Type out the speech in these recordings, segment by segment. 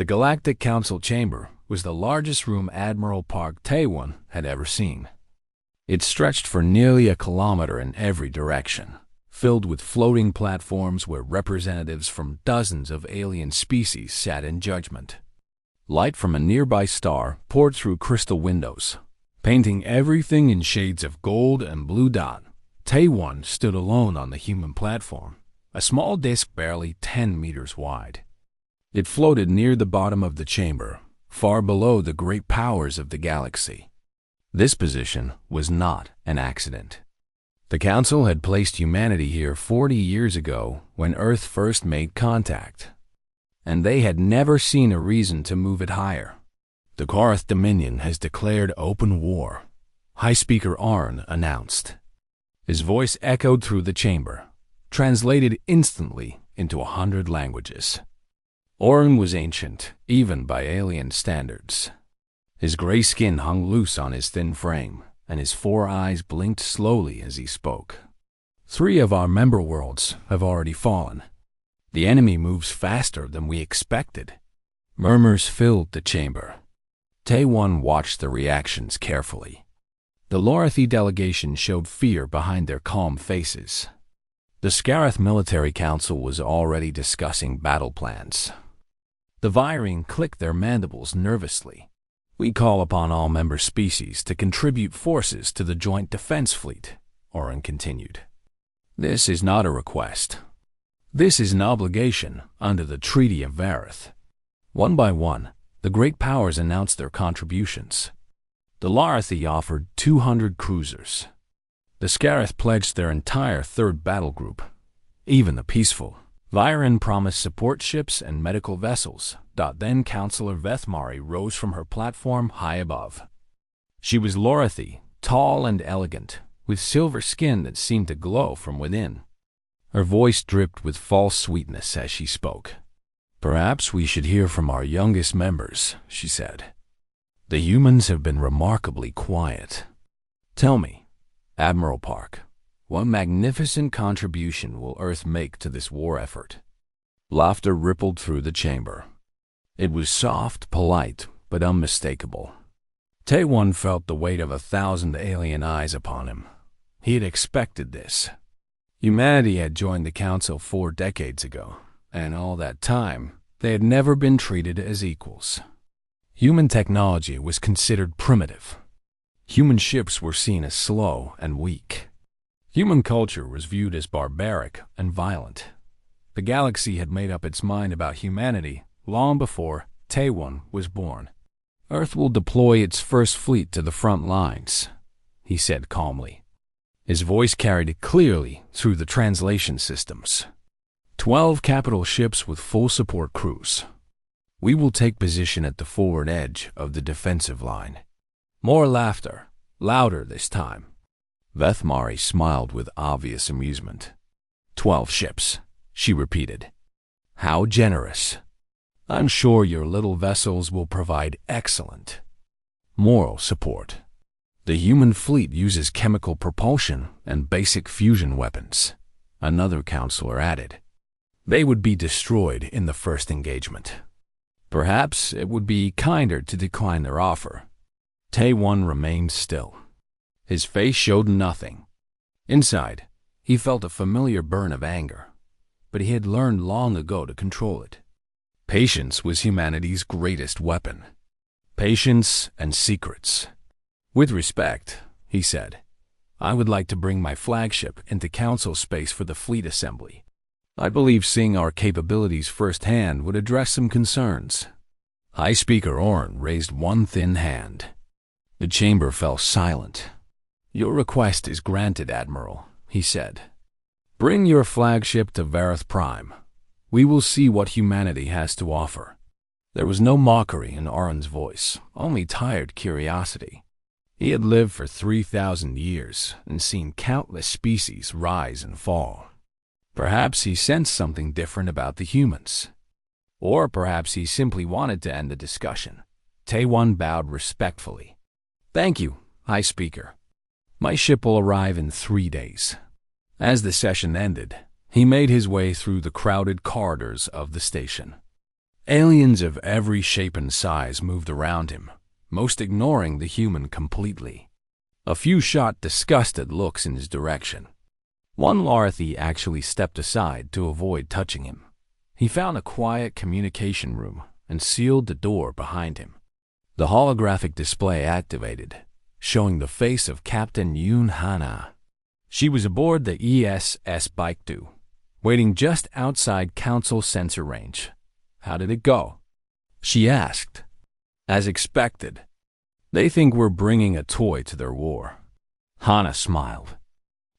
The Galactic Council chamber was the largest room Admiral Park Tae-won had ever seen. It stretched for nearly a kilometer in every direction, filled with floating platforms where representatives from dozens of alien species sat in judgment. Light from a nearby star poured through crystal windows, painting everything in shades of gold and blue dot. Tae-won stood alone on the human platform, a small disk barely 10 meters wide. It floated near the bottom of the chamber, far below the great powers of the galaxy. This position was not an accident. The Council had placed humanity here 40 years ago when Earth first made contact, and they had never seen a reason to move it higher. The Korath Dominion has declared open war, High Speaker Arn announced. His voice echoed through the chamber, translated instantly into 100 languages. Orn was ancient, even by alien standards. His gray skin hung loose on his thin frame, and his 4 eyes blinked slowly as he spoke. 3 of our member worlds have already fallen. The enemy moves faster than we expected. Murmurs filled the chamber. Tae-won watched the reactions carefully. The Lorathi delegation showed fear behind their calm faces. The Scarith Military Council was already discussing battle plans. The Virene clicked their mandibles nervously. We call upon all member species to contribute forces to the Joint Defense Fleet, Oren continued. This is not a request. This is an obligation under the Treaty of Vareth. One by one, the great powers announced their contributions. The Lorathi offered 200 cruisers. The Scarith pledged their entire 3rd battle group, even the peaceful. Virene promised support ships and medical vessels. Then Councillor Vethmari rose from her platform high above. She was Lorathi, tall and elegant, with silver skin that seemed to glow from within. Her voice dripped with false sweetness as she spoke. Perhaps we should hear from our youngest members, she said. The humans have been remarkably quiet. Tell me, Admiral Park, what magnificent contribution will Earth make to this war effort? Laughter rippled through the chamber. It was soft, polite, but unmistakable. Tae-won felt the weight of 1,000 alien eyes upon him. He had expected this. Humanity had joined the Council 4 decades ago, and all that time, they had never been treated as equals. Human technology was considered primitive. Human ships were seen as slow and weak. Human culture was viewed as barbaric and violent. The galaxy had made up its mind about humanity long before Tae-won was born. Earth will deploy its first fleet to the front lines, he said calmly. His voice carried clearly through the translation systems. 12 capital ships with full support crews. We will take position at the forward edge of the defensive line. More laughter, louder this time. Vethmari smiled with obvious amusement. 12 ships, she repeated. How generous. I'm sure your little vessels will provide excellent moral support. The human fleet uses chemical propulsion and basic fusion weapons, another counselor added. They would be destroyed in the first engagement. Perhaps it would be kinder to decline their offer. Tae-won remained still. His face showed nothing. Inside, he felt a familiar burn of anger, but he had learned long ago to control it. Patience was humanity's greatest weapon. Patience and secrets. With respect, he said, I would like to bring my flagship into Council space for the fleet assembly. I believe seeing our capabilities firsthand would address some concerns. High Speaker Orn raised one thin hand. The chamber fell silent. Your request is granted, Admiral, he said. Bring your flagship to Vareth Prime. We will see what humanity has to offer. There was no mockery in Orn's voice, only tired curiosity. He had lived for 3,000 years and seen countless species rise and fall. Perhaps he sensed something different about the humans. Or perhaps he simply wanted to end the discussion. Tae-won bowed respectfully. Thank you, High Speaker. My ship will arrive in 3 days. As the session ended, he made his way through the crowded corridors of the station. Aliens of every shape and size moved around him, most ignoring the human completely. A few shot disgusted looks in his direction. One Larathi actually stepped aside to avoid touching him. He found a quiet communication room and sealed the door behind him. The holographic display activated, showing the face of Captain Yoon Hana. She was aboard the ESS Baekdu, waiting just outside Council sensor range. "How did it go?" she asked. "As expected. They think we're bringing a toy to their war." Hana smiled.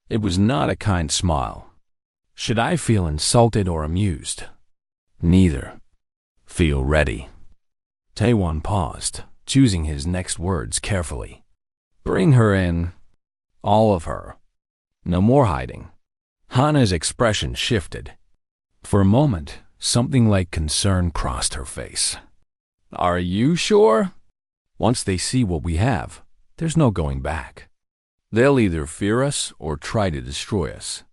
It was not a kind smile. Should I feel insulted or amused? Neither. "Feel ready." Taewon paused, choosing his next words carefully. "Bring her in. All of her. No more hiding." Hana's expression shifted. For a moment, something like concern crossed her face. "Are you sure?" "Once they see what we have, there's no going back. They'll either fear us or try to destroy us.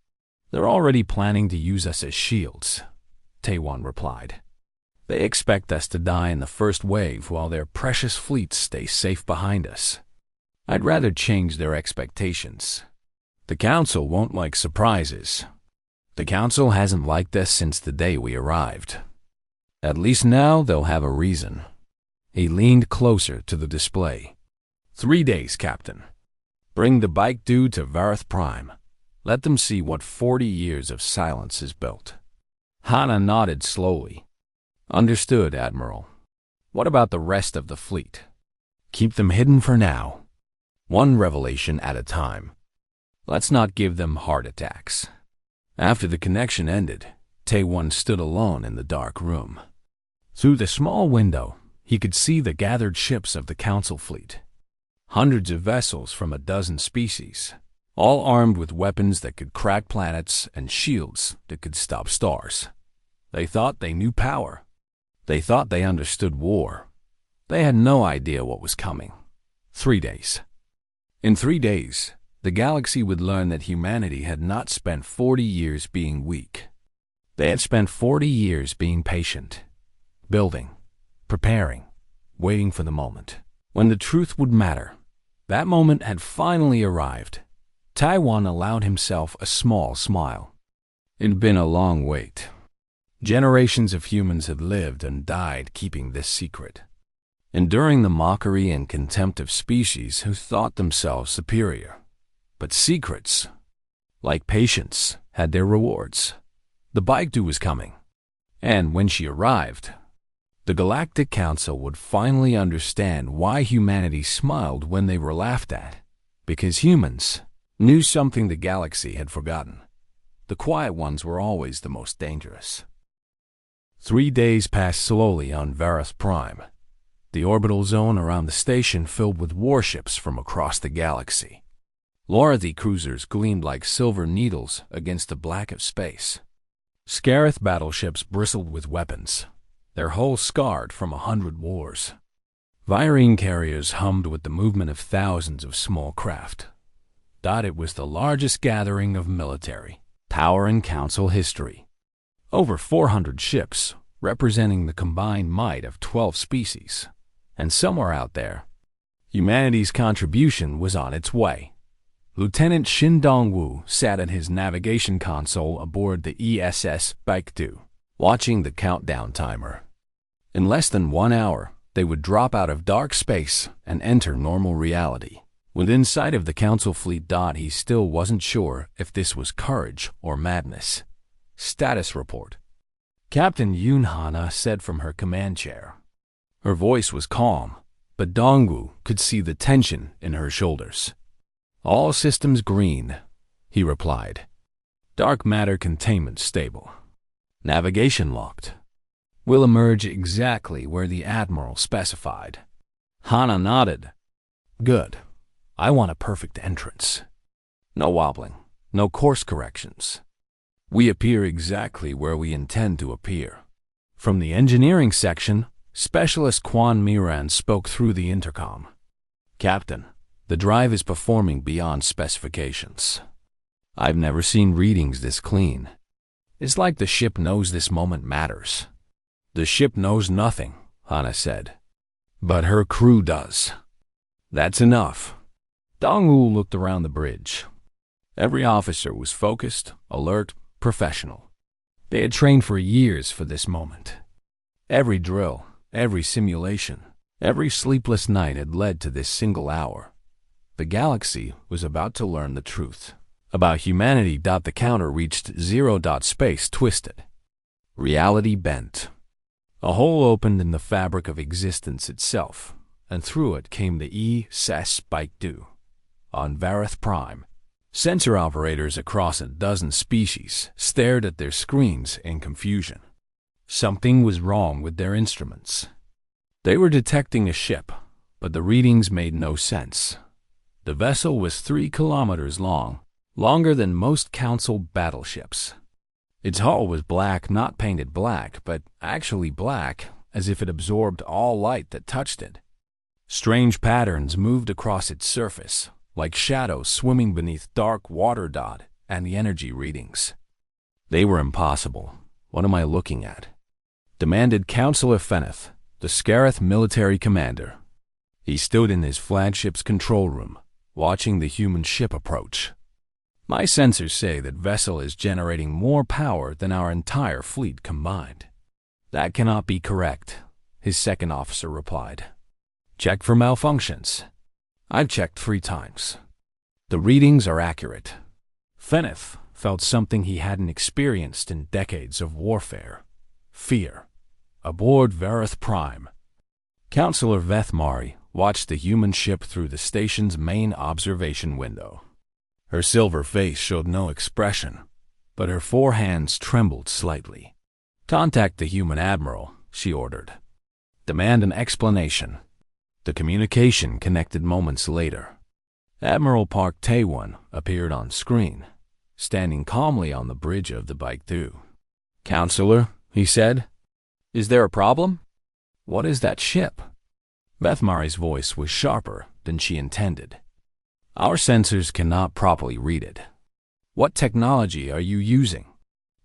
They're already planning to use us as shields," Taewon replied. "They expect us to die in the first wave while their precious fleets stay safe behind us. I'd rather change their expectations. The Council won't like surprises. The Council hasn't liked us since the day we arrived. At least now they'll have a reason." He leaned closer to the display. 3 days, Captain. Bring the Baekdu to Vareth Prime. Let them see what 40 years of silence is built." Hana nodded slowly. "Understood, Admiral. What about the rest of the fleet?" "Keep them hidden for now. One revelation at a time. Let's not give them heart attacks." After the connection ended, Taewon stood alone in the dark room. Through the small window, he could see the gathered ships of the Council fleet. Hundreds of vessels from a dozen species, all armed with weapons that could crack planets and shields that could stop stars. They thought they knew power. They thought they understood war. They had no idea what was coming. 3 days. In 3 days, the galaxy would learn that humanity had not spent 40 years being weak. They had spent 40 years being patient, building, preparing, waiting for the moment when the truth would matter. That moment had finally arrived. Taewon allowed himself a small smile. It had been a long wait. Generations of humans had lived and died keeping this secret, enduring the mockery and contempt of species who thought themselves superior. But secrets, like patience, had their rewards. The Baekdu was coming, and when she arrived, the Galactic Council would finally understand why humanity smiled when they were laughed at. Because humans knew something the galaxy had forgotten. The quiet ones were always the most dangerous. 3 days passed slowly on Vareth Prime, the orbital zone around the station filled with warships from across the galaxy. Larathi cruisers gleamed like silver needles against the black of space. Scarith battleships bristled with weapons, their hulls scarred from 100 wars. Virene carriers hummed with the movement of thousands of small craft. It was the largest gathering of military power in Council history. Over 400 ships, representing the combined might of 12 species. And somewhere out there, humanity's contribution was on its way. Lieutenant Shin Dong-woo sat at his navigation console aboard the ESS Baekdu, watching the countdown timer. In less than 1 hour, they would drop out of dark space and enter normal reality. Within sight of the Council fleet, he still wasn't sure if this was courage or madness. Status report. Captain Yoon Hana said from her command chair. Her voice was calm, but Dong-woo could see the tension in her shoulders. "All systems green," he replied. "Dark matter containment stable. Navigation locked. We'll emerge exactly where the Admiral specified." Hana nodded. "Good. I want a perfect entrance. No wobbling, no course corrections. We appear exactly where we intend to appear." From the engineering section, Specialist Kwan Miran spoke through the intercom. "Captain, the drive is performing beyond specifications. I've never seen readings this clean. It's like the ship knows this moment matters." "The ship knows nothing," Hana said. "But her crew does." "That's enough." Dong-Wu looked around the bridge. Every officer was focused, alert, professional. They had trained for years for this moment. Every drill, every simulation, every sleepless night had led to this single hour. The galaxy was about to learn the truth about humanity. The counter reached zero. Space twisted. Reality bent. A hole opened in the fabric of existence itself, and through it came the E-SES Baekdu. On Vareth Prime, sensor operators across a dozen species stared at their screens in confusion. Something was wrong with their instruments. They were detecting a ship, but the readings made no sense. The vessel was 3 kilometers long, longer than most Council battleships. Its hull was black, not painted black, but actually black, as if it absorbed all light that touched it. Strange patterns moved across its surface, like shadows swimming beneath dark water. And the energy readings. They were impossible. "What am I looking at?" demanded Councillor Feneth, the Scarith military commander. He stood in his flagship's control room, watching the human ship approach. "My sensors say that vessel is generating more power than our entire fleet combined." "That cannot be correct," his second officer replied. "Check for malfunctions." "I've checked 3 times. The readings are accurate." Feneth felt something he hadn't experienced in decades of warfare. Fear. Aboard Vareth Prime, Councillor Vethmari watched the human ship through the station's main observation window. Her silver face showed no expression, but her 4 hands trembled slightly. "Contact the human admiral," she ordered. "Demand an explanation." The communication connected moments later. Admiral Park Tae-won appeared on screen, standing calmly on the bridge of the Baekdu. "Counselor," he said, "is there a problem?" "What is that ship?" Vethmari's voice was sharper than she intended. "Our sensors cannot properly read it." "What technology are you using?"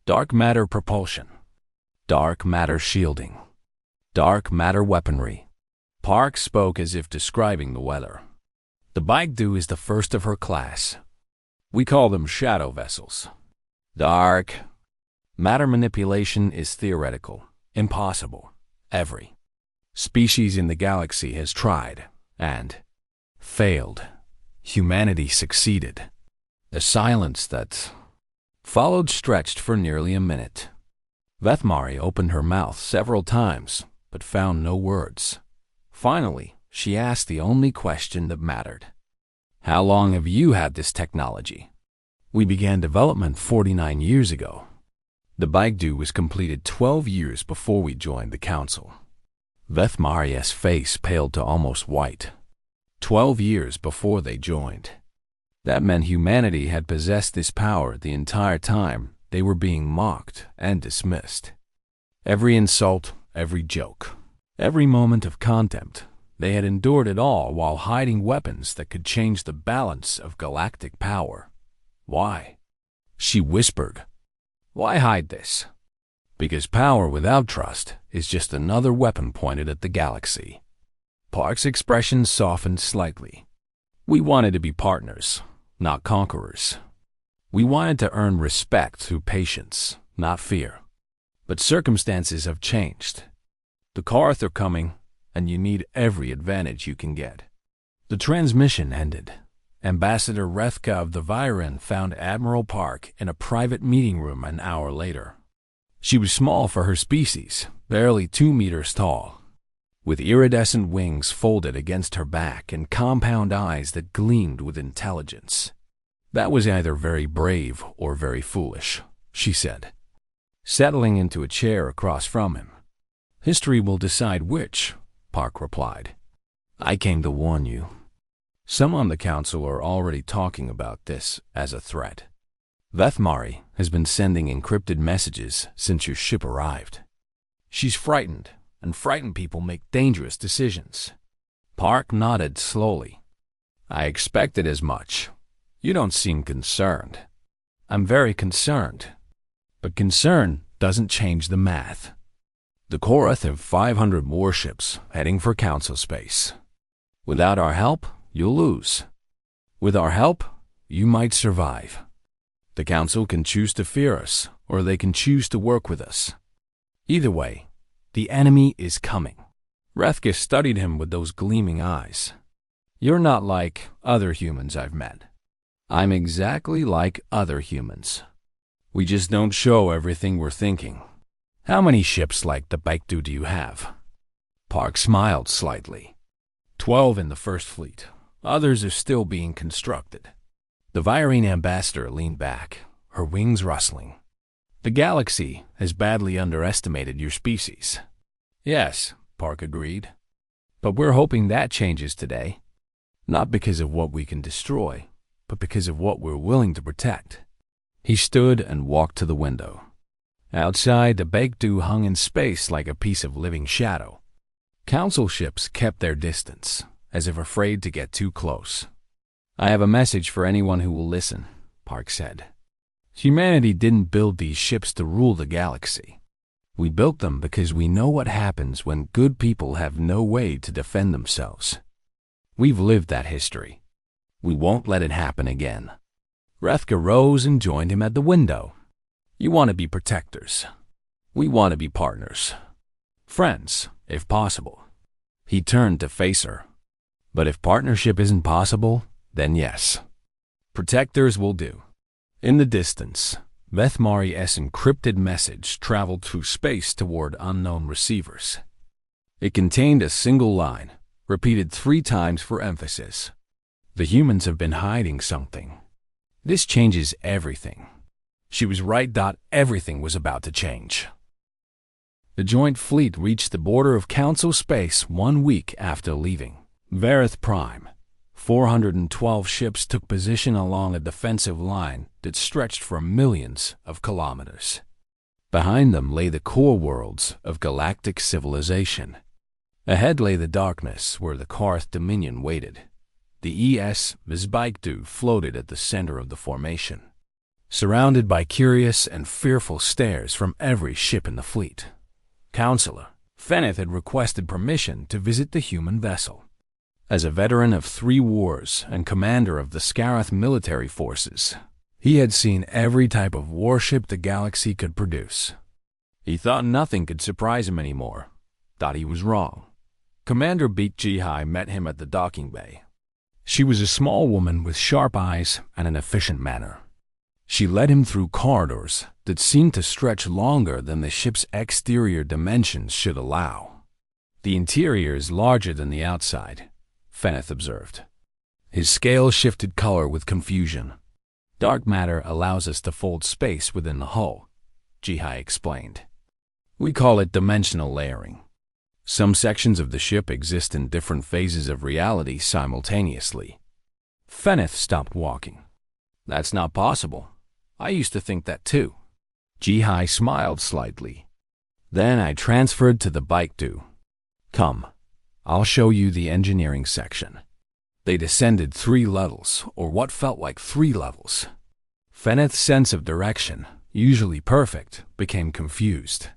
"Dark matter propulsion. Dark matter shielding. Dark matter weaponry." Park spoke as if describing the weather. "The Baekdu is the first of her class. We call them shadow vessels. Dark matter manipulation is theoretical, impossible. Every species in the galaxy has tried and failed. Humanity succeeded." The silence that followed stretched for nearly a minute. Vethmari opened her mouth several times, but found no words. Finally, she asked the only question that mattered. "How long have you had this technology?" "We began development 49 years ago. The Baekdu was completed 12 years before we joined the Council." Vethmari's face paled to almost white. 12 years before they joined. That meant humanity had possessed this power the entire time they were being mocked and dismissed. Every insult, every joke, every moment of contempt, they had endured it all while hiding weapons that could change the balance of galactic power. "Why?" she whispered. "Why hide this?" "Because power without trust is just another weapon pointed at the galaxy." Park's expression softened slightly. "We wanted to be partners, not conquerors. We wanted to earn respect through patience, not fear. But circumstances have changed. The Karth are coming, and you need every advantage you can get." The transmission ended. Ambassador Rethka of the Viren found Admiral Park in a private meeting room an hour later. She was small for her species, barely 2 meters tall, with iridescent wings folded against her back and compound eyes that gleamed with intelligence. "That was either very brave or very foolish," she said, settling into a chair across from him. "History will decide which," Park replied. "I came to warn you. Some on the Council are already talking about this as a threat. Vethmari has been sending encrypted messages since your ship arrived. She's frightened, and frightened people make dangerous decisions." Park nodded slowly. "I expected as much. You don't seem concerned." "I'm very concerned. But concern doesn't change the math. The Korath have 500 warships heading for Council space. Without our help, you'll lose. With our help, you might survive. The Council can choose to fear us, or they can choose to work with us. Either way, the enemy is coming. Rethke studied him with those gleaming eyes. You're not like other humans I've met. I'm exactly like other humans. We just don't show everything we're thinking. How many ships like the Baekdu do you have? Park smiled slightly. 12 in the First Fleet. Others are still being constructed. The Virene ambassador leaned back, her wings rustling. The galaxy has badly underestimated your species. Yes, Park agreed. But we're hoping that changes today. Not because of what we can destroy, but because of what we're willing to protect. He stood and walked to the window. Outside, the Baekdu hung in space like a piece of living shadow. Council ships kept their distance, as if afraid to get too close. I have a message for anyone who will listen, Park said. Humanity didn't build these ships to rule the galaxy. We built them because we know what happens when good people have no way to defend themselves. We've lived that history. We won't let it happen again. Rethke rose and joined him at the window. You want to be protectors. We want to be partners. Friends, if possible. He turned to face her. But if partnership isn't possible, then yes. Protectors will do. In the distance, Vethmari's encrypted message traveled through space toward unknown receivers. It contained a single line, repeated 3 times for emphasis. The humans have been hiding something. This changes everything. She was right. Everything was about to change. The joint fleet reached the border of Council space 1 week after leaving. Vareth Prime. 412 ships took position along a defensive line that stretched for millions of kilometers. Behind them lay the core worlds of galactic civilization. Ahead lay the darkness where the Karth Dominion waited. The ES Vizbaekdu floated at the center of the formation, surrounded by curious and fearful stares from every ship in the fleet. Counselor Feneth had requested permission to visit the human vessel. As a veteran of 3 wars and commander of the Scarith military forces, he had seen every type of warship the galaxy could produce. He thought nothing could surprise him anymore. Thought he was wrong. Commander Beat Jihai met him at the docking bay. She was a small woman with sharp eyes and an efficient manner. She led him through corridors that seemed to stretch longer than the ship's exterior dimensions should allow. The interior is larger than the outside, Feneth observed. His scale shifted color with confusion. Dark matter allows us to fold space within the hull, Jihai explained. We call it dimensional layering. Some sections of the ship exist in different phases of reality simultaneously. Feneth stopped walking. That's not possible. I used to think that too. Jihai smiled slightly. Then I transferred to the Baekdu. Come, I'll show you the engineering section. They descended 3 levels, or what felt like 3 levels. Feneth's sense of direction, usually perfect, became confused.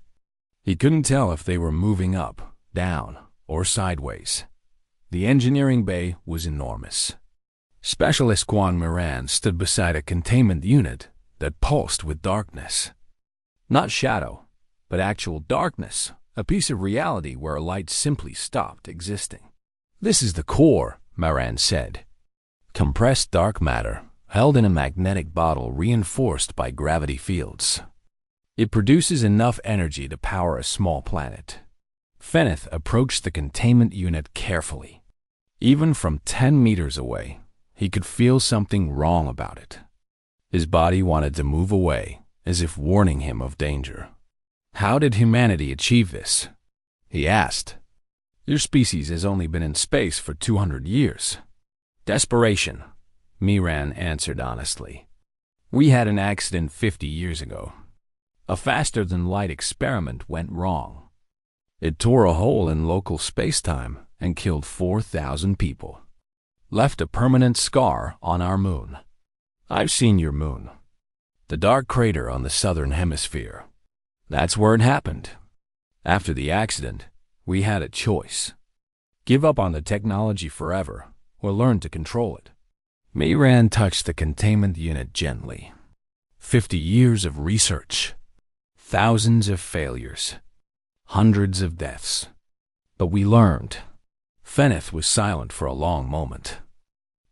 He couldn't tell if they were moving up, down, or sideways. The engineering bay was enormous. Specialist Quan Moran stood beside a containment unit that pulsed with darkness. Not shadow, but actual darkness, a piece of reality where light simply stopped existing. This is the core, Moran said. Compressed dark matter, held in a magnetic bottle reinforced by gravity fields. It produces enough energy to power a small planet. Feneth approached the containment unit carefully. Even from 10 meters away, he could feel something wrong about it. His body wanted to move away, as if warning him of danger. How did humanity achieve this? He asked. Your species has only been in space for 200 years. Desperation, Miran answered honestly. We had an accident 50 years ago. A faster-than-light experiment went wrong. It tore a hole in local space-time and killed 4,000 people. Left a permanent scar on our moon. I've seen your moon. The dark crater on the southern hemisphere. That's where it happened. After the accident, we had a choice. Give up on the technology forever, or learn to control it. Mayran touched the containment unit gently. 50 years of research, thousands of failures, hundreds of deaths. But we learned. Feneth was silent for a long moment.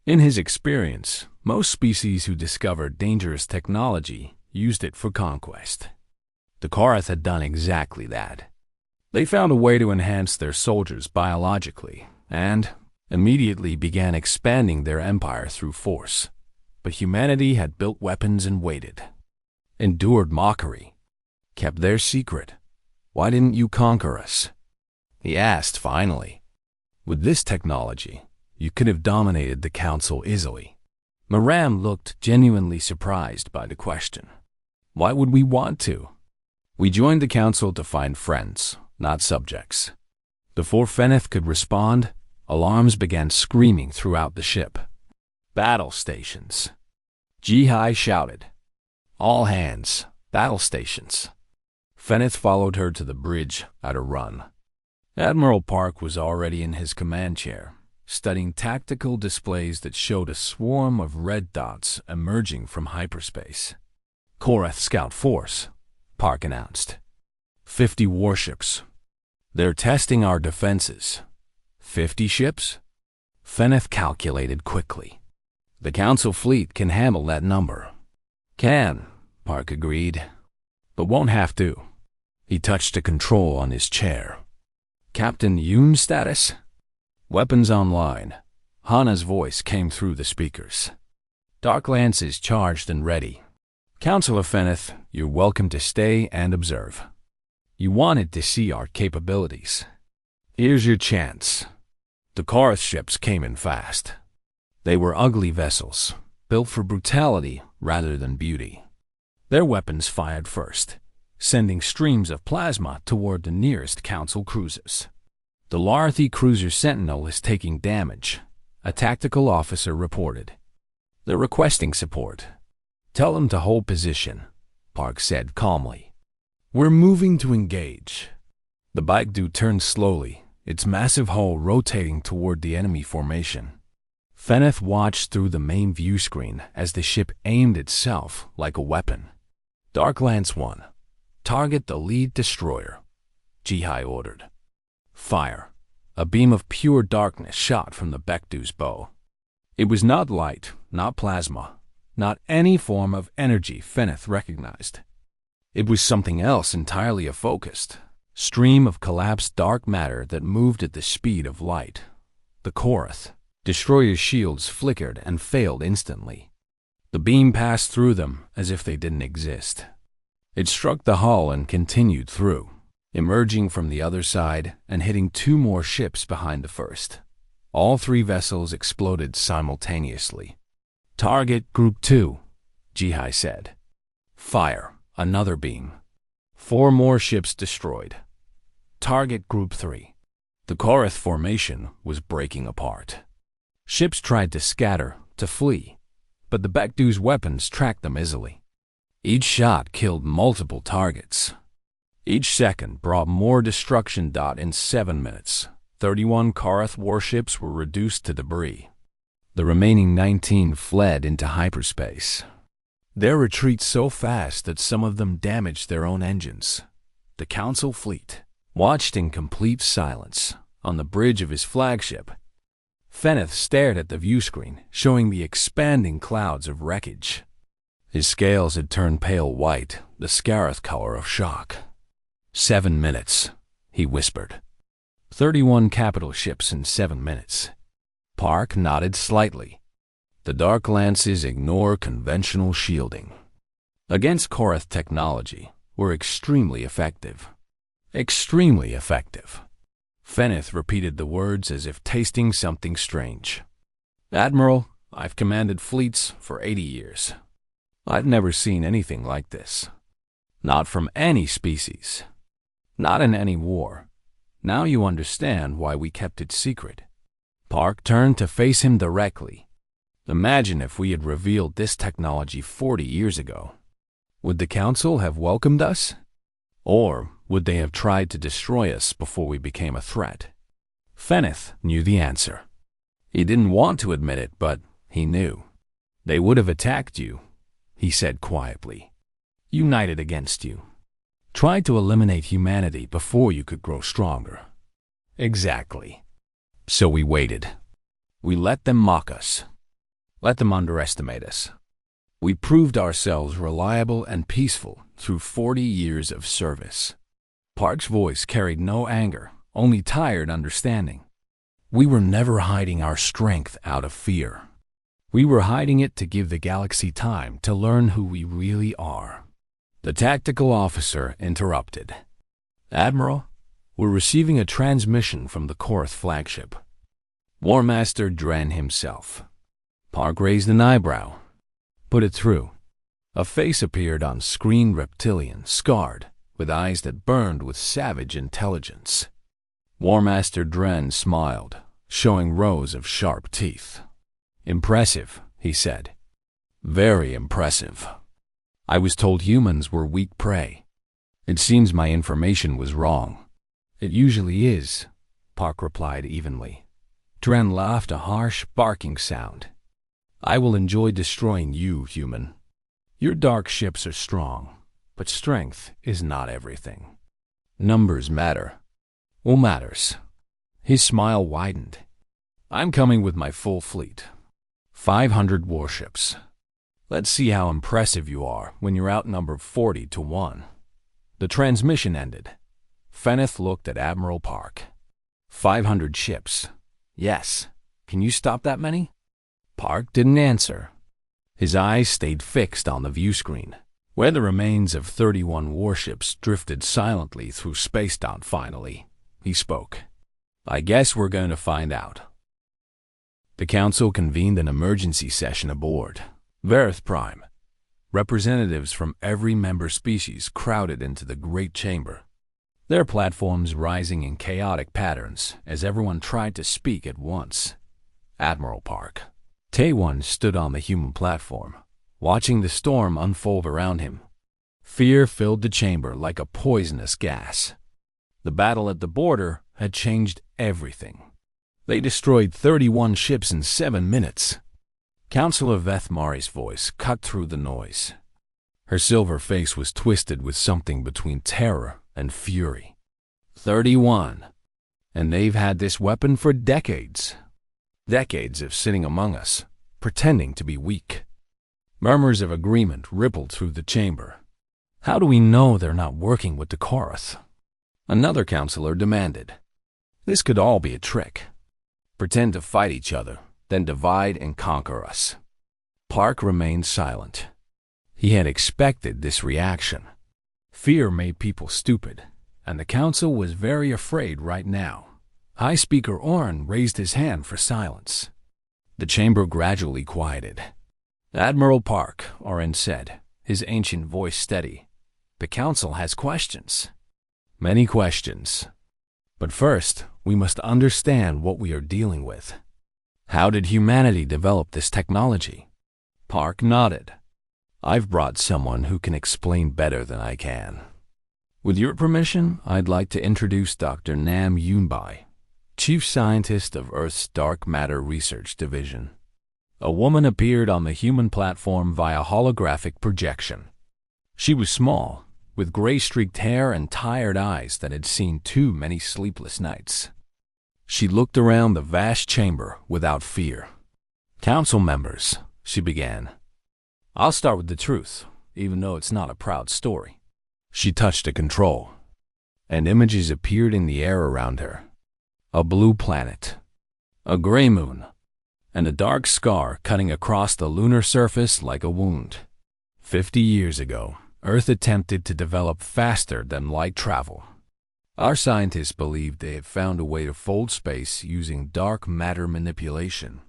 In his experience, most species who discovered dangerous technology used it for conquest. The Korath had done exactly that. They found a way to enhance their soldiers biologically and immediately began expanding their empire through force. But humanity had built weapons and waited, endured mockery, kept their secret. Why didn't you conquer us? He asked finally. With this technology, you could have dominated the council easily. Maram looked genuinely surprised by the question. Why would we want to? We joined the council to find friends, not subjects. Before Feneth could respond, alarms began screaming throughout the ship. Battle stations. Jihai shouted. All hands, battle stations. Feneth followed her to the bridge at a run. Admiral Park was already in his command chair, studying tactical displays that showed a swarm of red dots emerging from hyperspace. Korath Scout Force, Park announced. 50 warships. They're testing our defenses. 50 ships? Feneth calculated quickly. The Council fleet can handle that number. Can, Park agreed, but won't have to. He touched a control on his chair. Captain Yoon status? Weapons online. Hana's voice came through the speakers. Dark Lances charged and ready. Councilor Feneth, you're welcome to stay and observe. You wanted to see our capabilities. Here's your chance. The Korath ships came in fast. They were ugly vessels, built for brutality rather than beauty. Their weapons fired first, sending streams of plasma toward the nearest Council cruisers. The Larthi cruiser Sentinel is taking damage, a tactical officer reported. They're requesting support. Tell them to hold position, Park said calmly. We're moving to engage. The Baekdu turned slowly, its massive hull rotating toward the enemy formation. Feneth watched through the main view screen as the ship aimed itself like a weapon. Dark Lance 1. Target the lead destroyer, Jihai ordered. Fire. A beam of pure darkness shot from the Baekdu's bow. It was not light, not plasma, not any form of energy Feneth recognized. It was something else entirely, a focused stream of collapsed dark matter that moved at the speed of light. The Korath destroyer's shields flickered and failed instantly. The beam passed through them as if they didn't exist. It struck the hull and continued through, emerging from the other side and hitting 2 more ships behind the first. All 3 vessels exploded simultaneously. Target Group 2, Jihai said. Fire. Another beam. 4 more ships destroyed. Target Group 3. The Korath formation was breaking apart. Ships tried to scatter, to flee, but the Baekdu's weapons tracked them easily. Each shot killed multiple targets. Each second brought more destruction. In 7 minutes, 31 Korath warships were reduced to debris. The remaining 19 fled into hyperspace. Their retreat so fast that some of them damaged their own engines. The Council fleet watched in complete silence on the bridge of his flagship. Feneth stared at the view screen, showing the expanding clouds of wreckage. His scales had turned pale white, the scarlet color of shock. 7 minutes, he whispered. 31 capital ships in 7 minutes. Park nodded slightly. The Dark Lances ignore conventional shielding. Against Korath technology, were extremely effective. Extremely effective. Feneth repeated the words as if tasting something strange. Admiral, I've commanded fleets for 80 years. I've never seen anything like this. Not from any species. Not in any war. Now you understand why we kept it secret. Park turned to face him directly. Imagine if we had revealed this technology 40 years ago. Would the Council have welcomed us? Or Would they have tried to destroy us before we became a threat? Feneth knew the answer. He didn't want to admit it, but he knew. They would have attacked you, he said quietly. United against you. Tried to eliminate humanity before you could grow stronger. Exactly. So we waited. We let them mock us. Let them underestimate us. We proved ourselves reliable and peaceful through 40 years of service. Park's voice carried no anger, only tired understanding. We were never hiding our strength out of fear. We were hiding it to give the galaxy time to learn who we really are. The tactical officer interrupted. Admiral, we're receiving a transmission from the Korath flagship. War Master Dren himself. Park raised an eyebrow. Put it through. A face appeared on screen, reptilian, scarred, with eyes that burned with savage intelligence. War Master Dren smiled, showing rows of sharp teeth. Impressive, he said. Very impressive. I was told humans were weak prey. It seems my information was wrong. It usually is, Park replied evenly. Dren laughed, a harsh, barking sound. I will enjoy destroying you, human. Your dark ships are strong, but strength is not everything. Numbers matter. What matters? His smile widened. I'm coming with my full fleet. 500 warships. Let's see how impressive you are when you're outnumbered 40-1. The transmission ended. Feneth looked at Admiral Park. 500 ships. Yes. Can you stop that many? Park didn't answer. His eyes stayed fixed on the view screen, where the remains of 31 warships drifted silently through space. Finally, he spoke. I guess we're going to find out. The Council convened an emergency session aboard Verith Prime. Representatives from every member species crowded into the Great Chamber, their platforms rising in chaotic patterns as everyone tried to speak at once. Admiral Park. Taewon stood on the human platform, watching the storm unfold around him. Fear filled the chamber like a poisonous gas. The battle at the border had changed everything. They destroyed 31 ships in 7 minutes. Counselor Vethmari's voice cut through the noise. Her silver face was twisted with something between terror and fury. 31. And they've had this weapon for decades. Decades of sitting among us, pretending to be weak. Murmurs of agreement rippled through the chamber. How do we know they're not working with the Korath? Another counselor demanded. This could all be a trick. Pretend to fight each other, then divide and conquer us. Park remained silent. He had expected this reaction. Fear made people stupid, and the council was very afraid right now. High Speaker Orn raised his hand for silence. The chamber gradually quieted. Admiral Park, Orn said, his ancient voice steady. The council has questions. Many questions. But first, we must understand what we are dealing with. How did humanity develop this technology? Park nodded. I've brought someone who can explain better than I can. With your permission, I'd like to introduce Dr. Nam Yunbai, Chief Scientist of Earth's Dark Matter Research Division. A woman appeared on the human platform via holographic projection. She was small, with gray-streaked hair and tired eyes that had seen too many sleepless nights. She looked around the vast chamber without fear. Council members, she began. I'll start with the truth, even though it's not a proud story. She touched a control, and images appeared in the air around her. A blue planet, a gray moon, and a dark scar cutting across the lunar surface like a wound. 50 years ago, Earth attempted to develop faster than light travel. Our scientists believed they had found a way to fold space using dark matter manipulation.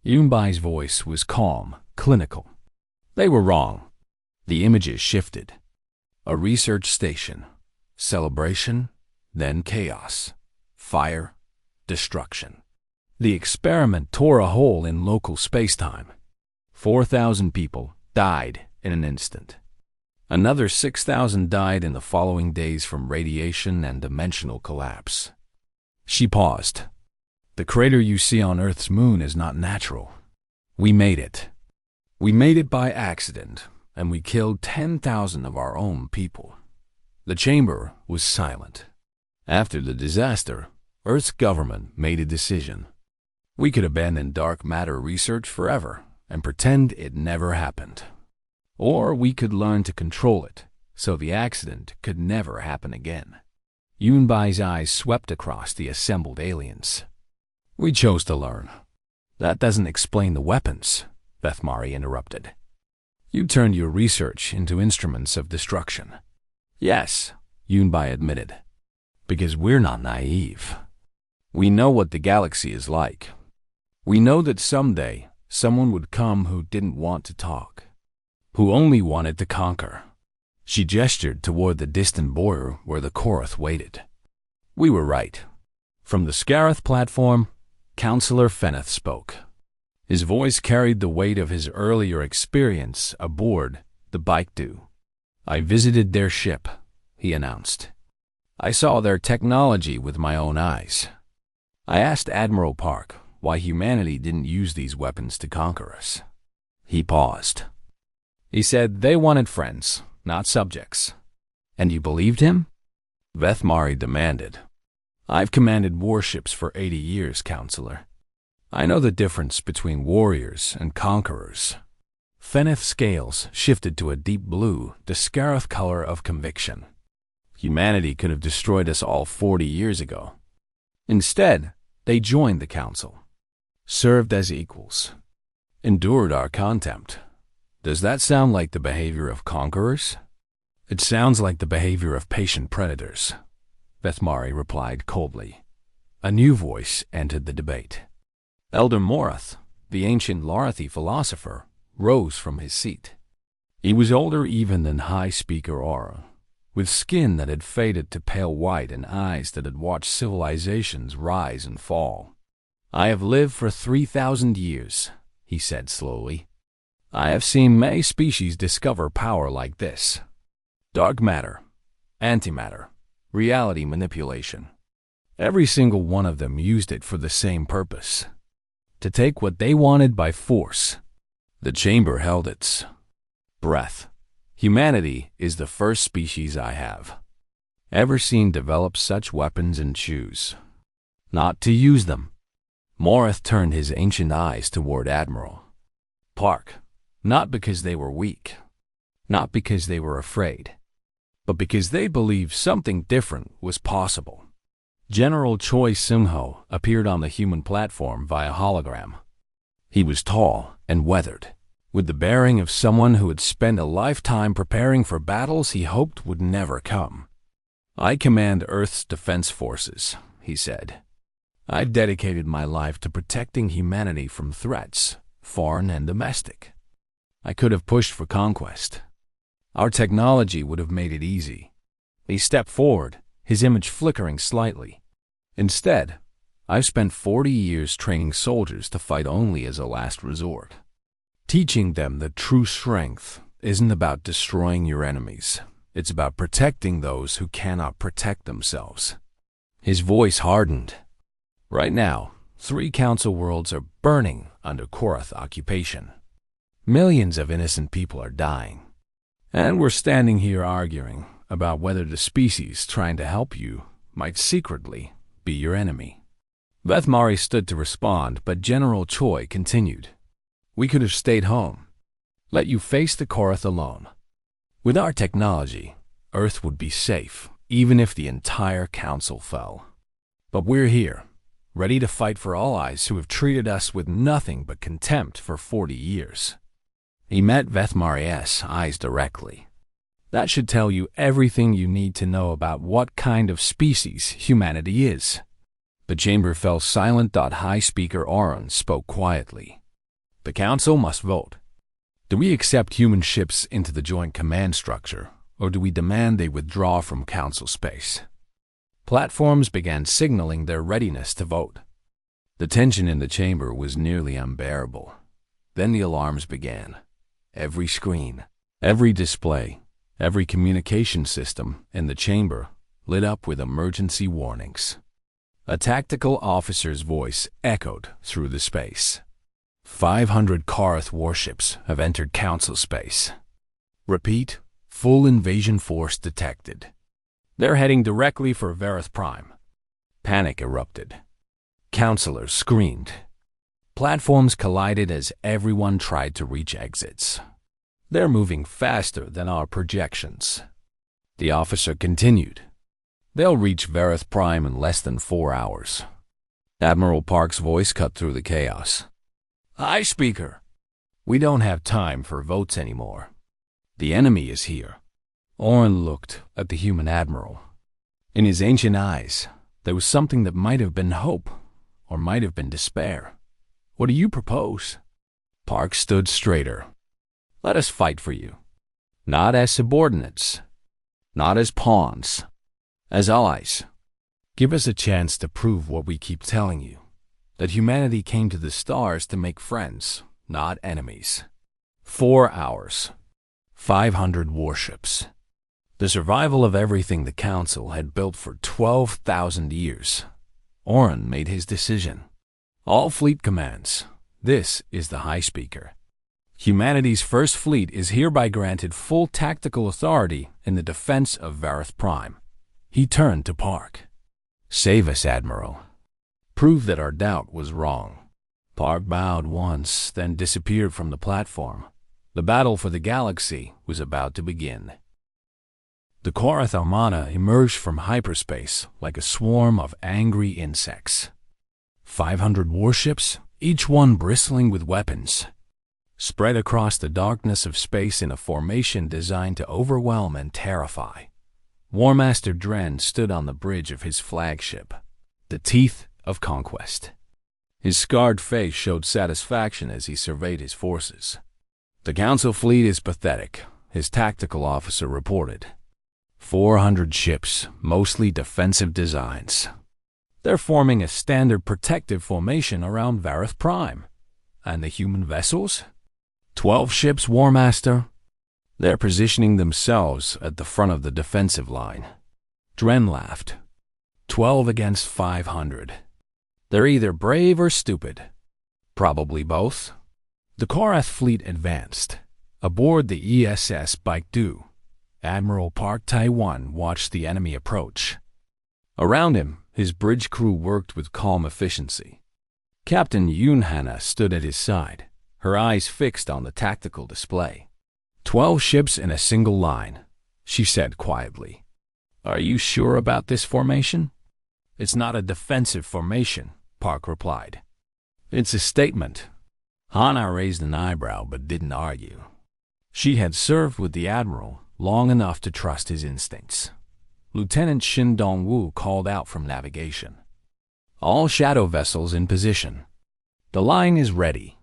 Yunbai's voice was calm, clinical. They were wrong. The images shifted. A research station, celebration, then chaos, fire, destruction. The experiment tore a hole in local spacetime. 4,000 people died in an instant. Another 6,000 died in the following days from radiation and dimensional collapse. She paused. The crater you see on Earth's moon is not natural. We made it. We made it by accident, and we killed 10,000 of our own people. The chamber was silent. After the disaster, Earth's government made a decision. We could abandon dark matter research forever and pretend it never happened. Or we could learn to control it, so the accident could never happen again. Yunbai's eyes swept across the assembled aliens. We chose to learn. That doesn't explain the weapons, Vethmari interrupted. You turned your research into instruments of destruction. Yes, Yunbai admitted. Because we're not naive. We know what the galaxy is like. We know that someday someone would come who didn't want to talk, who only wanted to conquer. She gestured toward the distant border where the Korath waited. We were right. From the Scarith platform, Counselor Feneth spoke. His voice carried the weight of his earlier experience aboard the Baekdu. I visited their ship, he announced. I saw their technology with my own eyes. I asked Admiral Park why humanity didn't use these weapons to conquer us. He paused. He said they wanted friends, not subjects. And you believed him? Vethmari demanded. I've commanded warships for 80 years, Counselor. I know the difference between warriors and conquerors. Feneth's scales shifted to a deep blue, the scarif color of conviction. Humanity could have destroyed us all 40 years ago. Instead, they joined the Council, served as equals, endured our contempt. Does that sound like the behavior of conquerors? It sounds like the behavior of patient predators, Vethmari replied coldly. A new voice entered the debate. Elder Morath, the ancient Larathi philosopher, rose from his seat. He was older even than High Speaker Aura, with skin that had faded to pale white and eyes that had watched civilizations rise and fall. I have lived for 3,000 years, he said slowly. I have seen many species discover power like this. Dark matter, antimatter, reality manipulation. Every single one of them used it for the same purpose. To take what they wanted by force. The chamber held its breath. Humanity is the first species I have ever seen develop such weapons and choose not to use them. Morath turned his ancient eyes toward Admiral Park, not because they were weak, not because they were afraid, but because they believed something different was possible. General Choi Seung-ho appeared on the human platform via hologram. He was tall and weathered, with the bearing of someone who had spent a lifetime preparing for battles he hoped would never come. I command Earth's defense forces, he said. I've dedicated my life to protecting humanity from threats, foreign and domestic. I could have pushed for conquest. Our technology would have made it easy. He stepped forward, his image flickering slightly. Instead, I've spent 40 years training soldiers to fight only as a last resort. Teaching them that true strength isn't about destroying your enemies. It's about protecting those who cannot protect themselves. His voice hardened. Right now, 3 council worlds are burning under Korath occupation. Millions of innocent people are dying. And we're standing here arguing about whether the species trying to help you might secretly be your enemy. Vethmari stood to respond, but General Choi continued. We could have stayed home, let you face the Korath alone. With our technology, Earth would be safe, even if the entire council fell. But we're here, ready to fight for allies who have treated us with nothing but contempt for 40 years. He met Vethmari's eyes directly. That should tell you everything you need to know about what kind of species humanity is. The chamber fell silent. High Speaker Auron spoke quietly. The council must vote. Do we accept human ships into the joint command structure, or do we demand they withdraw from council space? Platforms began signaling their readiness to vote. The tension in the chamber was nearly unbearable. Then the alarms began. Every screen, every display, Every communication system in the chamber lit up with emergency warnings. A tactical officer's voice echoed through the space. 500 Karath warships have entered Council space. Repeat, full invasion force detected. They're heading directly for Vareth Prime. Panic erupted. Counselors screamed. Platforms collided as everyone tried to reach exits. They're moving faster than our projections. The officer continued. They'll reach Vareth Prime in less than 4 hours. Admiral Park's voice cut through the chaos. High Speaker, we don't have time for votes anymore. The enemy is here. Oren looked at the human admiral. In his ancient eyes, there was something that might have been hope, or might have been despair. What do you propose? Park stood straighter. Let us fight for you. Not as subordinates. Not as pawns. As allies. Give us a chance to prove what we keep telling you. That humanity came to the stars to make friends, not enemies. 4 hours. 500 warships. The survival of everything the Council had built for 12,000 years. Oren made his decision. All fleet commands. This is the High Speaker. Humanity's first fleet is hereby granted full tactical authority in the defense of Vareth Prime. He turned to Park. Save us, Admiral. Prove that our doubt was wrong. Park bowed once, then disappeared from the platform. The battle for the galaxy was about to begin. The Karath Armada emerged from hyperspace like a swarm of angry insects. 500 warships, each one bristling with weapons, spread across the darkness of space in a formation designed to overwhelm and terrify. War Master Dren stood on the bridge of his flagship, the teeth of conquest. His scarred face showed satisfaction as he surveyed his forces. The Council fleet is pathetic, his tactical officer reported. 400 ships, mostly defensive designs. They're forming a standard protective formation around Vareth Prime. And the human vessels? 12 ships, War Master. They're positioning themselves at the front of the defensive line. Dren laughed. 12 against 500. They're either brave or stupid. Probably both. The Karath fleet advanced. Aboard the ESS Baekdu, Admiral Park Taiwan watched the enemy approach. Around him, his bridge crew worked with calm efficiency. Captain Yoon Hana stood at his side, her eyes fixed on the tactical display. 12 ships in a single line, she said quietly. Are you sure about this formation? It's not a defensive formation, Park replied. It's a statement. Hana raised an eyebrow but didn't argue. She had served with the Admiral long enough to trust his instincts. Lieutenant Shin Dong-woo called out from navigation. All shadow vessels in position. The line is ready.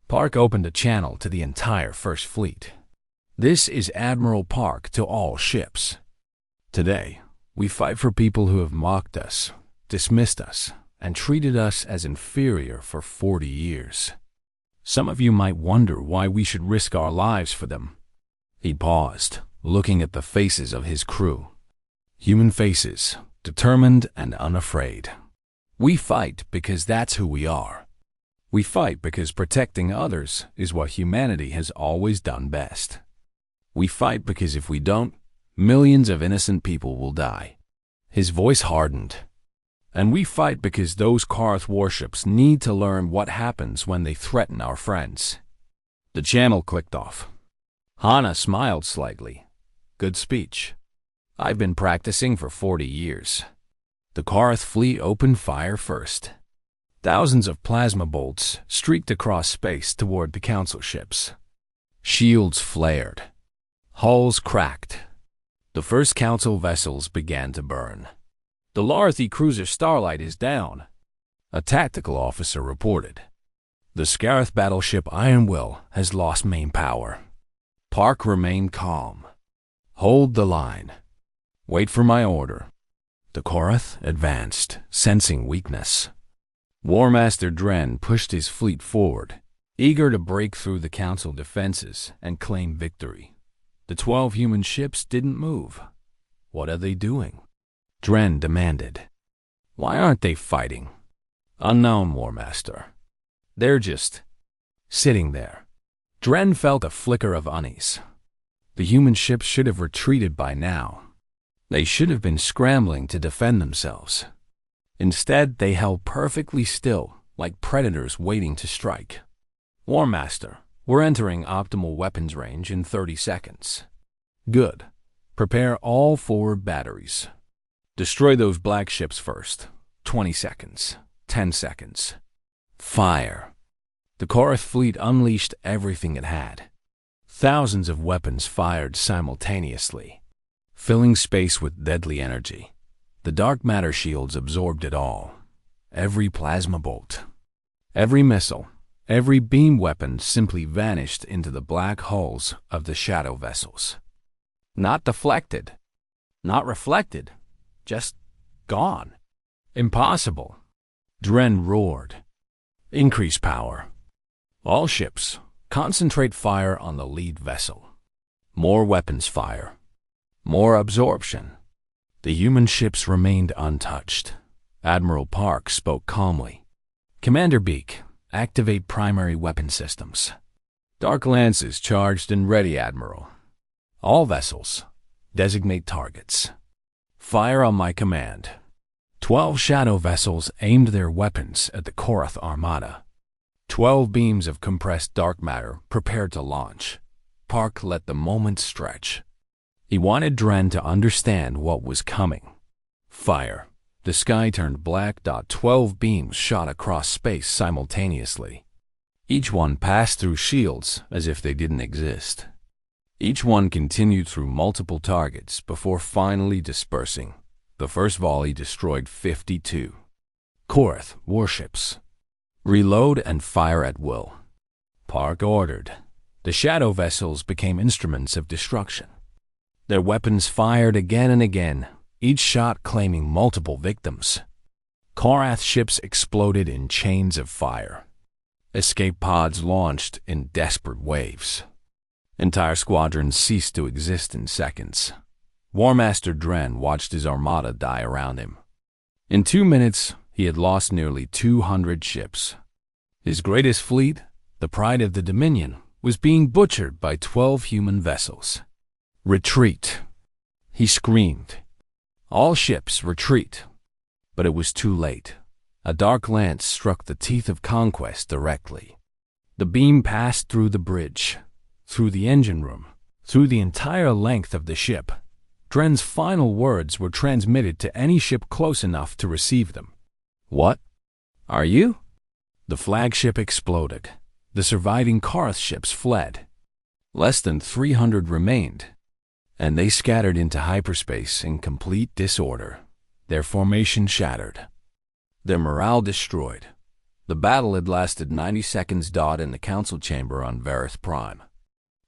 Park opened a channel to the entire First Fleet. This is Admiral Park to all ships. Today, we fight for people who have mocked us, dismissed us, and treated us as inferior for 40 years. Some of you might wonder why we should risk our lives for them. He paused, looking at the faces of his crew. Human faces, determined and unafraid. We fight because that's who we are. We fight because protecting others is what humanity has always done best. We fight because if we don't, millions of innocent people will die. His voice hardened. And we fight because those Karath warships need to learn what happens when they threaten our friends. The channel clicked off. Hana smiled slightly. Good speech. I've been practicing for 40 years. The Karath fleet opened fire first. Thousands of plasma bolts streaked across space toward the Council ships. Shields flared. Hulls cracked. The first Council vessels began to burn. The Larathi cruiser Starlight is down, a tactical officer reported. The Scarith battleship Iron Will has lost main power. Park remained calm. Hold the line. Wait for my order. The Karath advanced, sensing weakness. War Master Dren pushed his fleet forward, eager to break through the Council defenses and claim victory. The 12 human ships didn't move. What are they doing? Dren demanded. Why aren't they fighting? Unknown, War Master. They're just sitting there. Dren felt a flicker of unease. The human ships should have retreated by now. They should have been scrambling to defend themselves. Instead, they held perfectly still, like predators waiting to strike. War Master, we're entering optimal weapons range in 30 seconds. Good. Prepare all forward batteries. Destroy those black ships first. 20 seconds. 10 seconds. Fire. The Korath fleet unleashed everything it had. Thousands of weapons fired simultaneously, filling space with deadly energy. The dark matter shields absorbed it all. Every plasma bolt, every missile, every beam weapon simply vanished into the black hulls of the shadow vessels. Not deflected, not reflected, just gone. Impossible. Dren roared. Increase power. All ships, concentrate fire on the lead vessel. More weapons fire. More absorption. The human ships remained untouched. Admiral Park spoke calmly. Commander Beak, activate primary weapon systems. Dark lances charged and ready, Admiral. All vessels, designate targets. Fire on my command. 12 shadow vessels aimed their weapons at the Korath armada. 12 beams of compressed dark matter prepared to launch. Park let the moment stretch. He wanted Dren to understand what was coming. Fire. The sky turned black. 12 beams shot across space simultaneously. Each one passed through shields as if they didn't exist. Each one continued through multiple targets before finally dispersing. The first volley destroyed 52. Korath warships. Reload and fire at will. Park ordered. The shadow vessels became instruments of destruction. Their weapons fired again and again, each shot claiming multiple victims. Korath ships exploded in chains of fire. Escape pods launched in desperate waves. Entire squadrons ceased to exist in seconds. War Master Dren watched his armada die around him. In 2 minutes, he had lost nearly 200 ships. His greatest fleet, the pride of the Dominion, was being butchered by 12 human vessels. Retreat, he screamed. All ships retreat. But it was too late. A dark lance struck the teeth of conquest directly. The beam passed through the bridge, through the engine room, through the entire length of the ship. Dren's final words were transmitted to any ship close enough to receive them. What? Are you? The flagship exploded. The surviving Korath ships fled. Less than 300 remained, and they scattered into hyperspace in complete disorder. Their formation shattered. Their morale destroyed. The battle had lasted 90 seconds. In the council chamber on Varith Prime.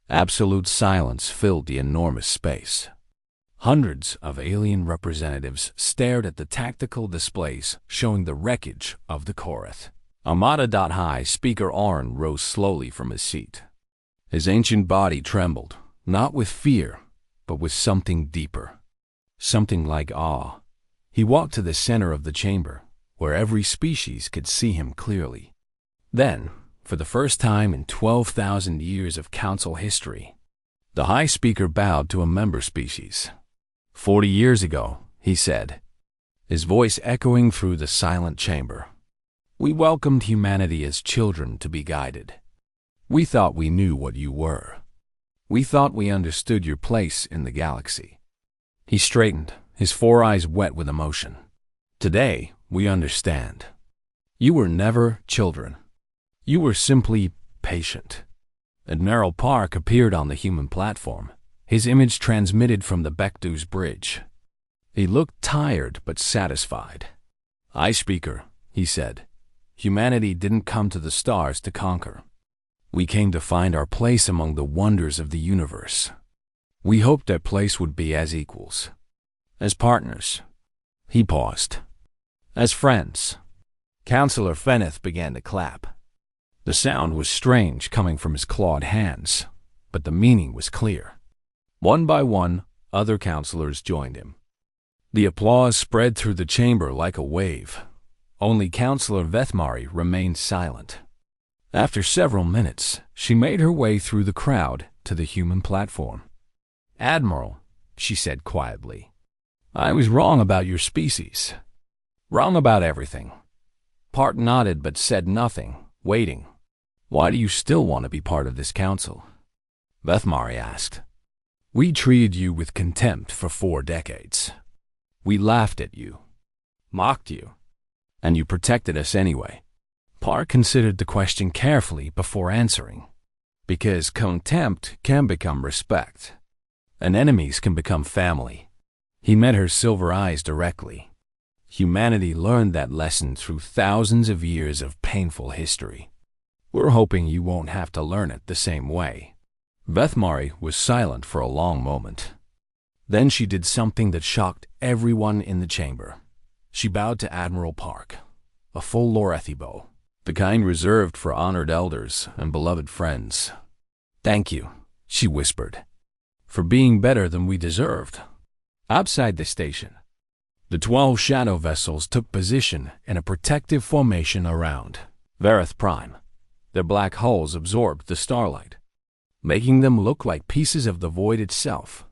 Absolute silence filled the enormous space. Hundreds of alien representatives stared at the tactical displays showing the wreckage of the Korath. Armada. High Speaker Arn rose slowly from his seat. His ancient body trembled, not with fear, but with something deeper. Something like awe. He walked to the center of the chamber, where every species could see him clearly. Then, for the first time in 12,000 years of council history, the High Speaker bowed to a member species. 40 years ago, he said, his voice echoing through the silent chamber, we welcomed humanity as children to be guided. We thought we knew what you were. We thought we understood your place in the galaxy. He straightened, his 4 eyes wet with emotion. Today, we understand. You were never children. You were simply patient. Admiral Park appeared on the human platform, his image transmitted from the Bekdu's bridge. He looked tired but satisfied. I, Speaker, he said, humanity didn't come to the stars to conquer. We came to find our place among the wonders of the universe. We hoped that place would be as equals, as partners. He paused. As friends. Counselor Feneth began to clap. The sound was strange coming from his clawed hands, but the meaning was clear. One by one, other counselors joined him. The applause spread through the chamber like a wave. Only Counselor Vethmari remained silent. After several minutes, she made her way through the crowd to the human platform. "Admiral," she said quietly, "I was wrong about your species. Wrong about everything." Park nodded but said nothing, waiting. "Why do you still want to be part of this council?" Vethmari asked. "We treated you with contempt for 4 decades. We laughed at you, mocked you, and you protected us anyway." Park considered the question carefully before answering. Because contempt can become respect, and enemies can become family. He met her silver eyes directly. Humanity learned that lesson through thousands of years of painful history. We're hoping you won't have to learn it the same way. Vethmari was silent for a long moment. Then she did something that shocked everyone in the chamber. She bowed to Admiral Park, a full Lorethi bow, the kind reserved for honored elders and beloved friends. "Thank you," she whispered, "for being better than we deserved." Outside the station, the 12 shadow vessels took position in a protective formation around Vareth Prime. Their black hulls absorbed the starlight, making them look like pieces of the void itself.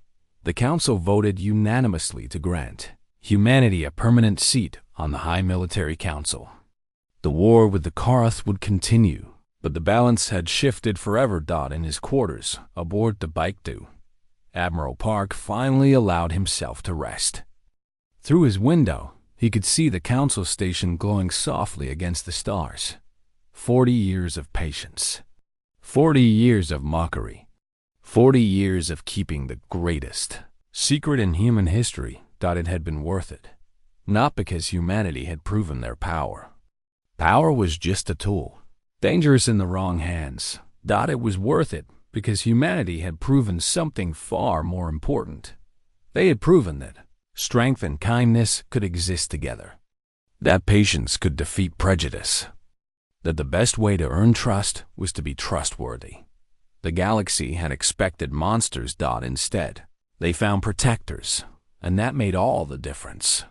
The council voted unanimously to grant humanity a permanent seat on the High Military Council. The war with the Karath would continue, but the balance had shifted forever. In his quarters aboard the Baekdu, Admiral Park finally allowed himself to rest. Through his window, he could see the council station glowing softly against the stars. 40 years of patience. 40 years of mockery. 40 years of keeping the greatest secret in human history. It had been worth it. Not because humanity had proven their power. Power was just a tool, dangerous in the wrong hands. It was worth it because humanity had proven something far more important. They had proven that strength and kindness could exist together, that patience could defeat prejudice, that the best way to earn trust was to be trustworthy. The galaxy had expected monsters. Instead, they found protectors, and that made all the difference.